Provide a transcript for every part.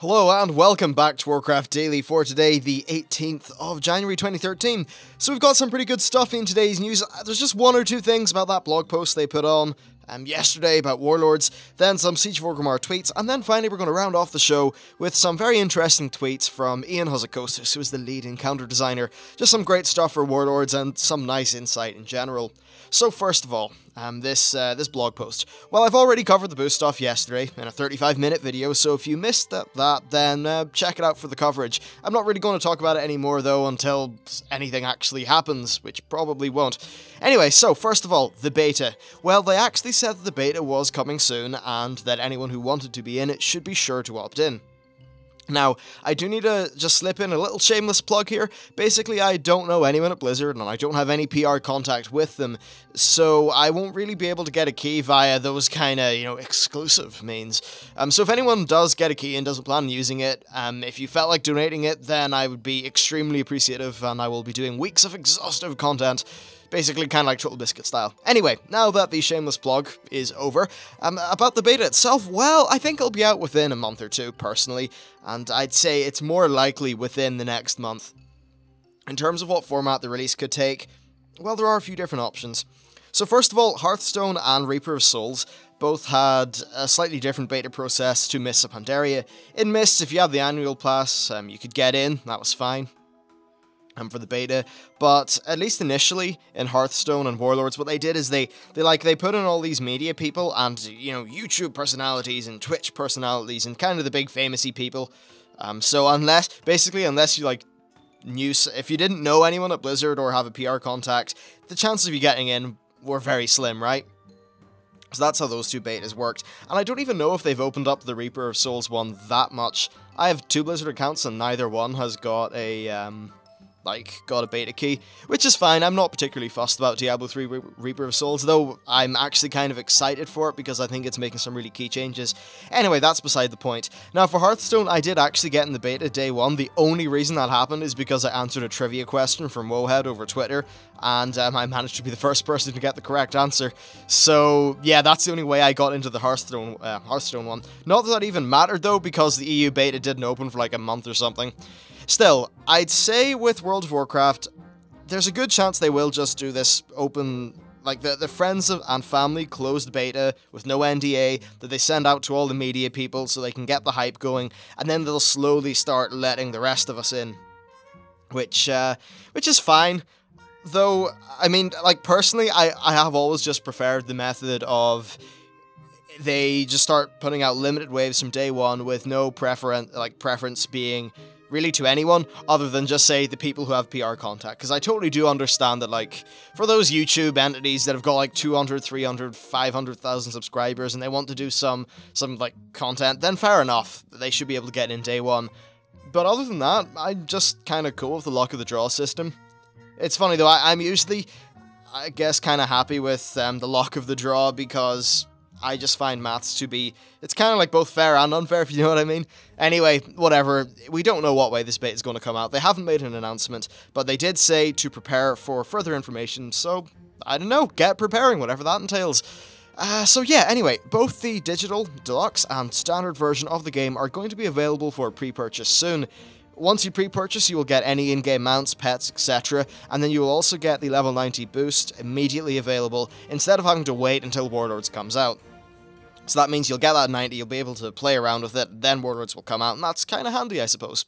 Hello and welcome back to Warcraft Daily for today, the 18th of January 2013. So we've got some pretty good stuff in today's news. There's just one or two things about that blog post they put on yesterday about Warlords, then some Siege of Orgrimmar tweets, and then finally we're going to round off the show with some very interesting tweets from Ian Huzzakosis, who is the lead encounter designer. Just some great stuff for Warlords and some nice insight in general. So first of all, this blog post. Well, I've already covered the boost stuff yesterday in a 35-minute video, so if you missed that, then check it out for the coverage. I'm not really going to talk about it anymore, though, until anything actually happens, which probably won't. Anyway, so first of all, the beta. Well, they actually said that the beta was coming soon, and that anyone who wanted to be in it should be sure to opt in. Now, I do need to just slip in a little shameless plug here. Basically, I don't know anyone at Blizzard, and I don't have any PR contact with them, so I won't really be able to get a key via those kind of, exclusive means. So if anyone does get a key and doesn't plan on using it, if you felt like donating it, then I would be extremely appreciative, and I will be doing weeks of exhaustive content. Basically, kind of like Total Biscuit style. Anyway, now that the shameless plug is over, about the beta itself, well, I think it'll be out within a month or two, personally, and I'd say it's more likely within the next month. In terms of what format the release could take, well, there are a few different options. So first of all, Hearthstone and Reaper of Souls both had a slightly different beta process to Mists of Pandaria. In Mists, if you have the annual pass, you could get in, that was fine. For the beta, but at least initially in Hearthstone and Warlords, what they did is they put in all these media people and, YouTube personalities and Twitch personalities and kind of the big famousy people. So unless you if you didn't know anyone at Blizzard or have a PR contact, the chances of you getting in were very slim, right? So that's how those two betas worked, and I don't even know if they've opened up the Reaper of Souls one that much. I have two Blizzard accounts and neither one has got a, got a beta key, which is fine. I'm not particularly fussed about Diablo 3 Reaper of Souls, though I'm actually kind of excited for it because I think it's making some really key changes. Anyway, that's beside the point. Now, for Hearthstone, I did actually get in the beta day one. The only reason that happened is because I answered a trivia question from WoWhead over Twitter, and I managed to be the first person to get the correct answer. So, yeah, that's the only way I got into the Hearthstone one. Not that even mattered, though, because the EU beta didn't open for like a month or something. Still, I'd say with World of Warcraft, there's a good chance they will just do this open, like the friends and family closed beta with no NDA that they send out to all the media people so they can get the hype going, and then they'll slowly start letting the rest of us in, which is fine. Though, I mean, personally, I have always just preferred the method of they just start putting out limited waves from day one with no preference being really to anyone other than just, say, the people who have PR contact. Because I totally do understand that, for those YouTube entities that have got, 200, 300, 500,000 subscribers and they want to do some content, then fair enough. They should be able to get in day one. But other than that, I'm just kind of cool with the luck of the draw system. It's funny, though, I'm usually, I guess, kind of happy with the luck of the draw because I just find maths to be, it's kind of like both fair and unfair, if you know what I mean. Anyway, whatever, we don't know what way this beta is going to come out. They haven't made an announcement, but they did say to prepare for further information, so, I don't know, get preparing, whatever that entails. So yeah, anyway, both the digital, deluxe, and standard version of the game are going to be available for pre-purchase soon. Once you pre-purchase, you will get any in-game mounts, pets, etc., and then you will also get the level 90 boost immediately available, instead of having to wait until Warlords comes out. So that means you'll get that 90, you'll be able to play around with it, then Warlords will come out, and that's kinda handy, I suppose.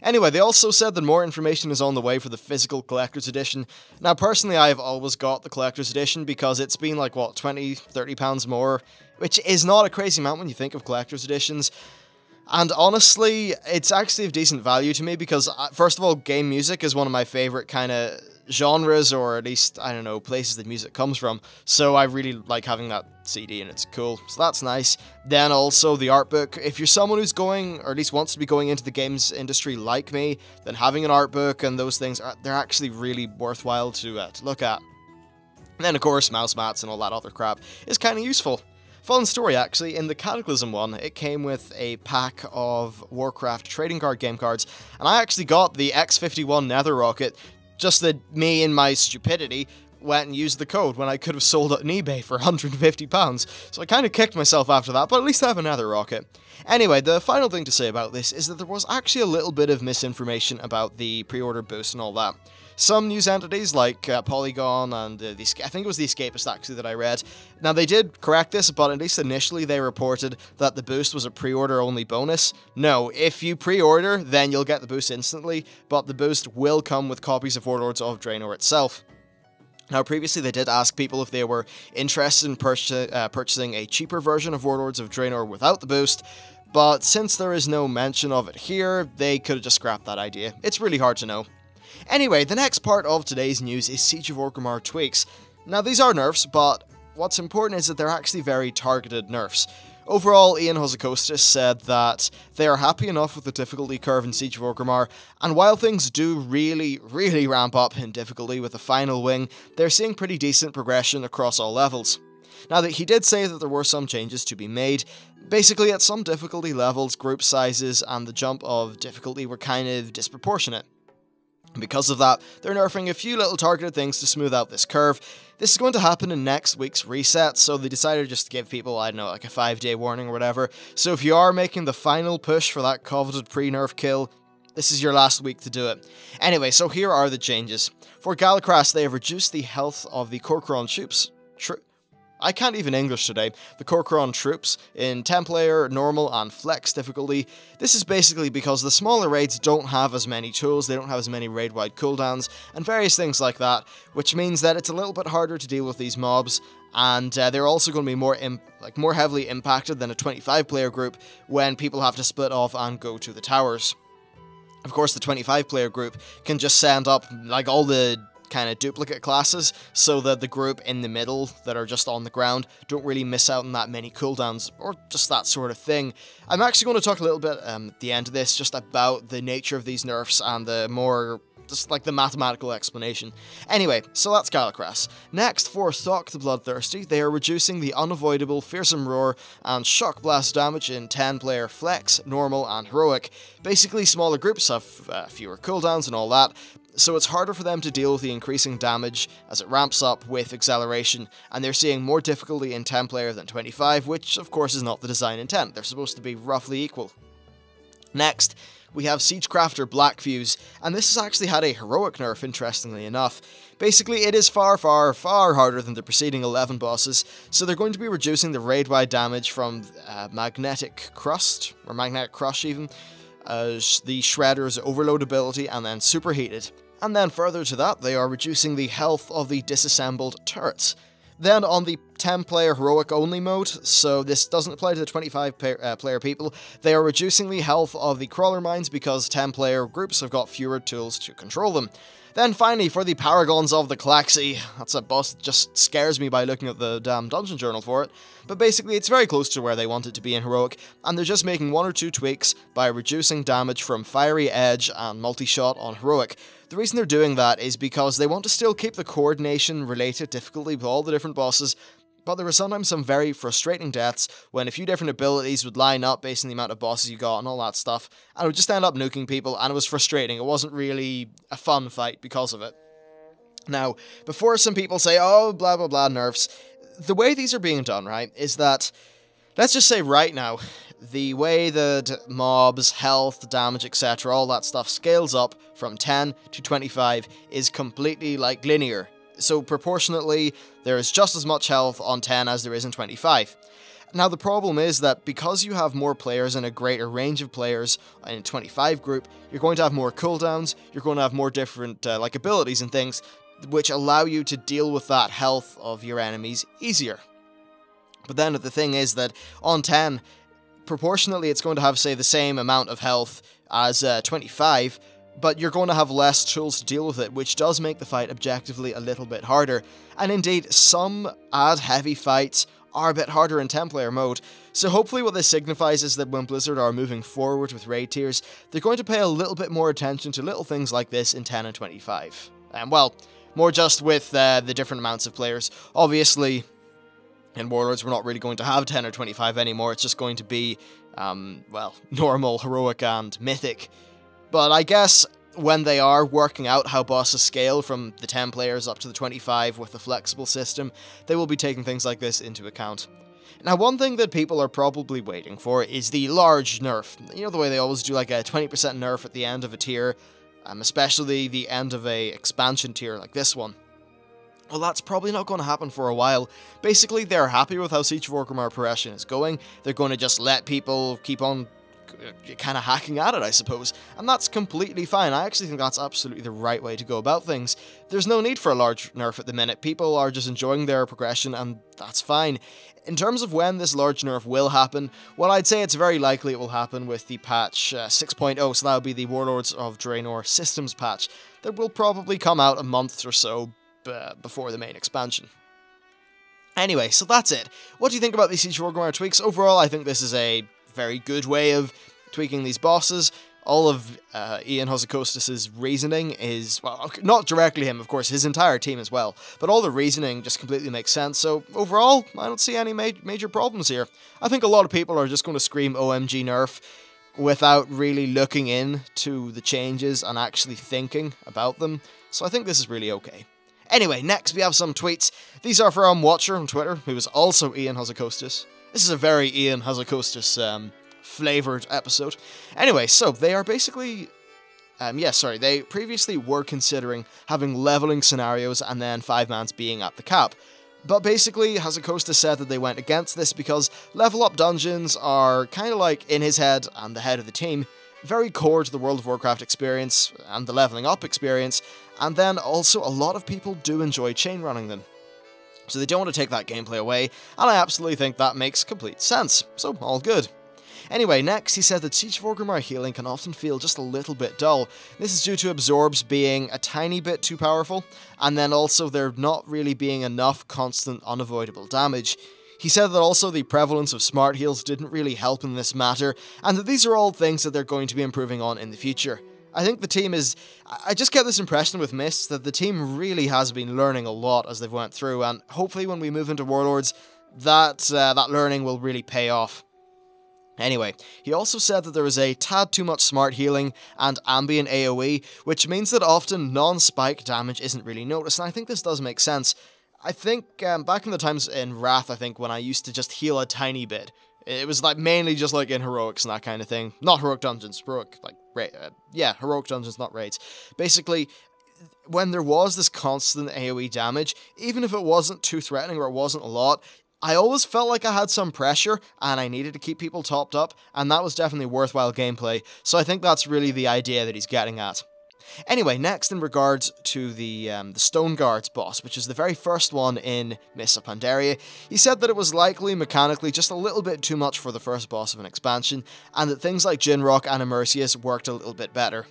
Anyway, they also said that more information is on the way for the physical Collector's Edition. Now, personally, I've always got the Collector's Edition because it's been like, what, £20, £30 more, which is not a crazy amount when you think of Collector's Editions. And honestly, it's actually of decent value to me because, first of all, game music is one of my favorite kind of genres, or at least, I don't know, places that music comes from. So I really like having that CD and it's cool. So that's nice. Then also the art book. If you're someone who's going, or at least wants to be going into the games industry like me, then having an art book and those things, they're actually really worthwhile to look at. And then, of course, mouse mats and all that other crap is kind of useful. Fun story, actually, in the Cataclysm one, it came with a pack of Warcraft trading card game cards, and I actually got the X-51 Nether Rocket, just that me, in my stupidity, went and used the code when I could have sold it on eBay for £150, so I kind of kicked myself after that, but at least I have another rocket. Anyway, the final thing to say about this is that there was actually a little bit of misinformation about the pre-order boost and all that. Some news entities like Polygon and I think it was The Escapist actually that I read. Now they did correct this, but at least initially they reported that the boost was a pre-order only bonus. No, if you pre-order, then you'll get the boost instantly, but the boost will come with copies of Warlords of Draenor itself. Now, previously they did ask people if they were interested in purchasing a cheaper version of Warlords of Draenor without the boost, but since there is no mention of it here, they could have just scrapped that idea. It's really hard to know. Anyway, the next part of today's news is Siege of Orgrimmar tweaks. Now, these are nerfs, but what's important is that they're actually very targeted nerfs. Overall, Ian Hozakostis said that they are happy enough with the difficulty curve in Siege of Orgrimmar, and while things do really ramp up in difficulty with the final wing, they're seeing pretty decent progression across all levels. Now, that he did say that there were some changes to be made. Basically, at some difficulty levels, group sizes and the jump of difficulty were kind of disproportionate. And because of that, they're nerfing a few little targeted things to smooth out this curve. This is going to happen in next week's reset, so they decided just to give people, I don't know, like a 5-day warning or whatever. So if you are making the final push for that coveted pre-nerf kill, this is your last week to do it. Anyway, so here are the changes. For Galakras, they have reduced the health of the Corcoran troops. I can't even English today. The Corcoran troops in 10-player, normal, and flex difficulty. This is basically because the smaller raids don't have as many tools, they don't have as many raid-wide cooldowns, and various things like that, which means that it's a little bit harder to deal with these mobs, and they're also going to be more heavily impacted than a 25-player group when people have to split off and go to the towers. Of course, the 25-player group can just send up like all the kind of duplicate classes, so that the group in the middle that are just on the ground don't really miss out on that many cooldowns, or just that sort of thing. I'm actually going to talk a little bit at the end of this just about the nature of these nerfs and the more just like the mathematical explanation. Anyway, so that's Galakras. Next, for Thok the Bloodthirsty, they are reducing the unavoidable Fearsome Roar and Shock Blast damage in 10-player Flex, Normal, and Heroic. Basically, smaller groups have fewer cooldowns and all that, so it's harder for them to deal with the increasing damage as it ramps up with Acceleration, and they're seeing more difficulty in 10-player than 25, which of course is not the design intent. They're supposed to be roughly equal. Next, we have Siegecrafter Blackfuse, and this has actually had a heroic nerf, interestingly enough. Basically, it is far harder than the preceding 11 bosses, so they're going to be reducing the raid-wide damage from Magnetic Crust, or Magnetic Crush even, as the Shredder's Overload ability, and then Superheated. And then further to that, they are reducing the health of the disassembled turrets. Then on the 10-player heroic only mode, so this doesn't apply to the 25-player people, they are reducing the health of the crawler mines because 10-player groups have got fewer tools to control them. Then finally, for the Paragons of the Calaxy, that's a boss that just scares me by looking at the damn dungeon journal for it, but basically it's very close to where they want it to be in Heroic, and they're just making 1 or 2 tweaks by reducing damage from Fiery Edge and Multi-Shot on Heroic. The reason they're doing that is because they want to still keep the coordination-related difficulty with all the different bosses, but there were sometimes some very frustrating deaths when a few different abilities would line up based on the amount of bosses you got and all that stuff, and it would just end up nuking people, and it was frustrating. It wasn't really a fun fight because of it. Now, before some people say, oh, blah blah blah nerfs, the way these are being done, right, is that, let's just say right now, the way that mobs, health, damage, etc., all that stuff scales up from 10 to 25 is completely, like, linear. So proportionately, there is just as much health on 10 as there is in 25. Now the problem is that because you have more players and a greater range of players in a 25 group, you're going to have more cooldowns, you're going to have more different like abilities and things, which allow you to deal with that health of your enemies easier. But then the thing is that on 10, proportionally it's going to have, say, the same amount of health as 25, but you're going to have less tools to deal with it, which does make the fight objectively a little bit harder. And indeed, some ad-heavy fights are a bit harder in 10-player mode, so hopefully what this signifies is that when Blizzard are moving forward with raid tiers, they're going to pay a little bit more attention to little things like this in 10 and 25. Well, more just with the different amounts of players. Obviously, in Warlords, we're not really going to have 10 or 25 anymore, it's just going to be, well, normal, heroic, and mythic. But I guess when they are working out how bosses scale from the 10 players up to the 25 with the flexible system, they will be taking things like this into account. Now, one thing that people are probably waiting for is the large nerf. You know the way they always do like a 20% nerf at the end of a tier, especially the end of a expansion tier like this one. Well, that's probably not going to happen for a while. Basically, they're happy with how Siege of Orgrimmar progression is going. They're going to just let people keep on kind of hacking at it, I suppose, and that's completely fine. I actually think that's absolutely the right way to go about things. There's no need for a large nerf at the minute. People are just enjoying their progression, and that's fine. In terms of when this large nerf will happen, well, I'd say it's very likely it will happen with the patch 6.0, so that would be the Warlords of Draenor systems patch that will probably come out a month or so before the main expansion. Anyway, so that's it. What do you think about these Siege of Orgrimmar tweaks? Overall, I think this is a very good way of tweaking these bosses. All of Ian Hazzikostas' reasoning is, well, not directly him, of course, his entire team as well, but all the reasoning just completely makes sense, so overall, I don't see any major problems here. I think a lot of people are just going to scream OMG nerf without really looking into the changes and actually thinking about them, so I think this is really okay. Anyway, next we have some tweets. These are from Watcher on Twitter, who is also Ian Hazzikostas. This is a very Ian Hazzikostas flavoured episode. Anyway, so they are basically... they previously were considering having levelling scenarios and then 5-mans being at the cap. But basically, Hazzikostas said that they went against this because level up dungeons are kind of like, in his head and the head of the team, very core to the World of Warcraft experience and the leveling up experience, and then also a lot of people do enjoy chain running them. So they don't want to take that gameplay away, and I absolutely think that makes complete sense, so all good. Anyway, next he said that Siege of Orgrimmar healing can often feel just a little bit dull. This is due to absorbs being a tiny bit too powerful, and then also there not really being enough constant unavoidable damage. He said that also the prevalence of smart heals didn't really help in this matter, and that these are all things that they're going to be improving on in the future. I think the team is... I just get this impression with Mists that the team really has been learning a lot as they've went through, and hopefully when we move into Warlords, that learning will really pay off. Anyway, he also said that there is a tad too much smart healing and ambient AoE, which means that often non-spike damage isn't really noticed, and I think this does make sense. I think back in the times in Wrath, I think, when I used to just heal a tiny bit, it was like mainly just like in heroics and that kind of thing. Not heroic dungeons, heroic dungeons, not raids. Basically, when there was this constant AoE damage, even if it wasn't too threatening or it wasn't a lot, I always felt like I had some pressure and I needed to keep people topped up, and that was definitely worthwhile gameplay, so I think that's really the idea that he's getting at. Anyway, next in regards to the Stone Guards boss, which is the very first one in Mists of Pandaria, he said that it was likely mechanically just a little bit too much for the first boss of an expansion, and that things like Jinrock and Immersius worked a little bit better.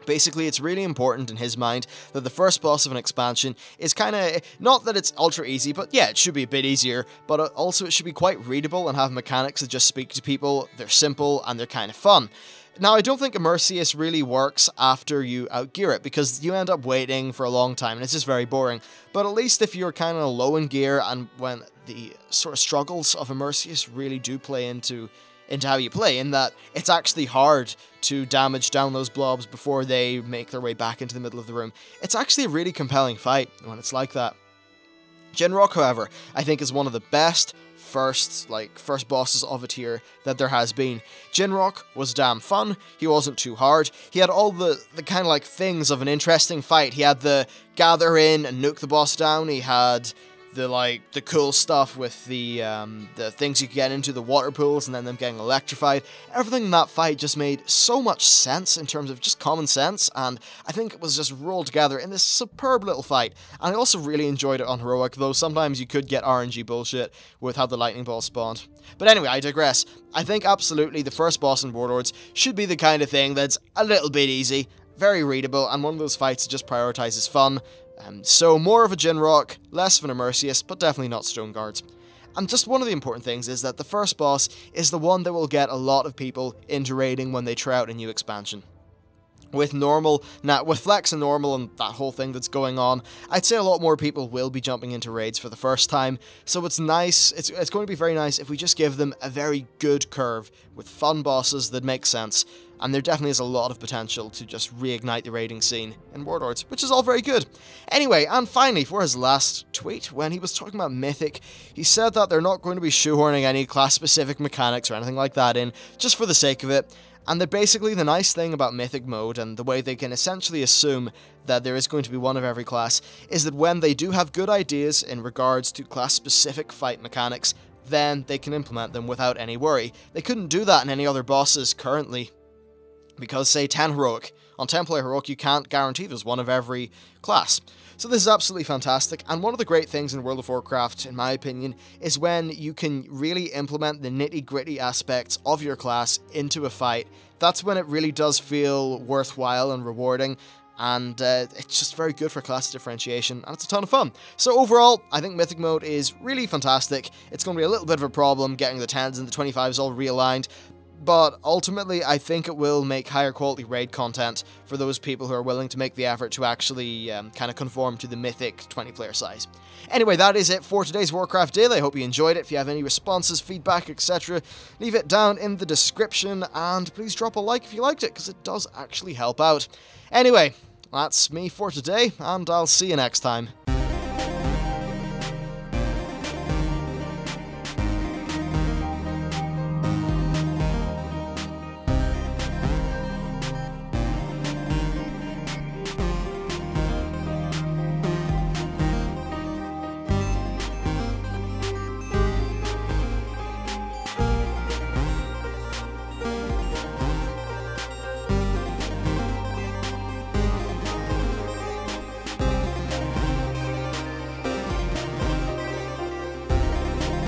Basically, it's really important in his mind that the first boss of an expansion is kind of, not that it's ultra easy, but yeah, it should be a bit easier, but also it should be quite readable and have mechanics that just speak to people, they're simple, and they're kind of fun. Now, I don't think Immersius really works after you outgear it, because you end up waiting for a long time, and it's just very boring. But at least if you're kind of low in gear, and when the sort of struggles of Immersius really do play into how you play, in that it's actually hard to damage down those blobs before they make their way back into the middle of the room. It's actually a really compelling fight when it's like that. Jinrock, however, I think is one of the best first bosses of a tier that there has been. Jinrock was damn fun, he wasn't too hard, he had all the kind of like things of an interesting fight. He had the gather in and nuke the boss down, he had the cool stuff with the things you could get into, the water pools, and then them getting electrified. Everything in that fight just made so much sense in terms of just common sense, and I think it was just rolled together in this superb little fight. And I also really enjoyed it on Heroic, though sometimes you could get RNG bullshit with how the lightning ball spawned. But anyway, I digress. I think absolutely the first boss in Warlords should be the kind of thing that's a little bit easy, very readable, and one of those fights that just prioritizes fun. So more of a Jinrock, less of an Immersius, but definitely not Stone Guards. And just one of the important things is that the first boss is the one that will get a lot of people into raiding when they try out a new expansion. with normal, now with flex and normal and that whole thing that's going on, I'd say a lot more people will be jumping into raids for the first time, so it's nice, it's going to be very nice if we just give them a very good curve with fun bosses that make sense, and there definitely is a lot of potential to just reignite the raiding scene in Warlords, which is all very good. Anyway, and finally, for his last tweet, when he was talking about Mythic, he said that they're not going to be shoehorning any class-specific mechanics or anything like that in, just for the sake of it. And that basically the nice thing about Mythic mode, and the way they can essentially assume that there is going to be one of every class, is that when they do have good ideas in regards to class-specific fight mechanics, then they can implement them without any worry. They couldn't do that in any other bosses currently, because say 10 Heroic. On 10-player Heroic you can't guarantee there's one of every class. So this is absolutely fantastic, and one of the great things in World of Warcraft, in my opinion, is when you can really implement the nitty-gritty aspects of your class into a fight. That's when it really does feel worthwhile and rewarding, and it's just very good for class differentiation, and it's a ton of fun. So overall, I think Mythic mode is really fantastic. It's going to be a little bit of a problem getting the 10s and the 25s all realigned, but ultimately I think it will make higher quality raid content for those people who are willing to make the effort to actually kind of conform to the Mythic 20-player size. Anyway, that is it for today's Warcraft Daily. I hope you enjoyed it. If you have any responses, feedback, etc., leave it down in the description, and please drop a like if you liked it, because it does actually help out. Anyway, that's me for today, and I'll see you next time.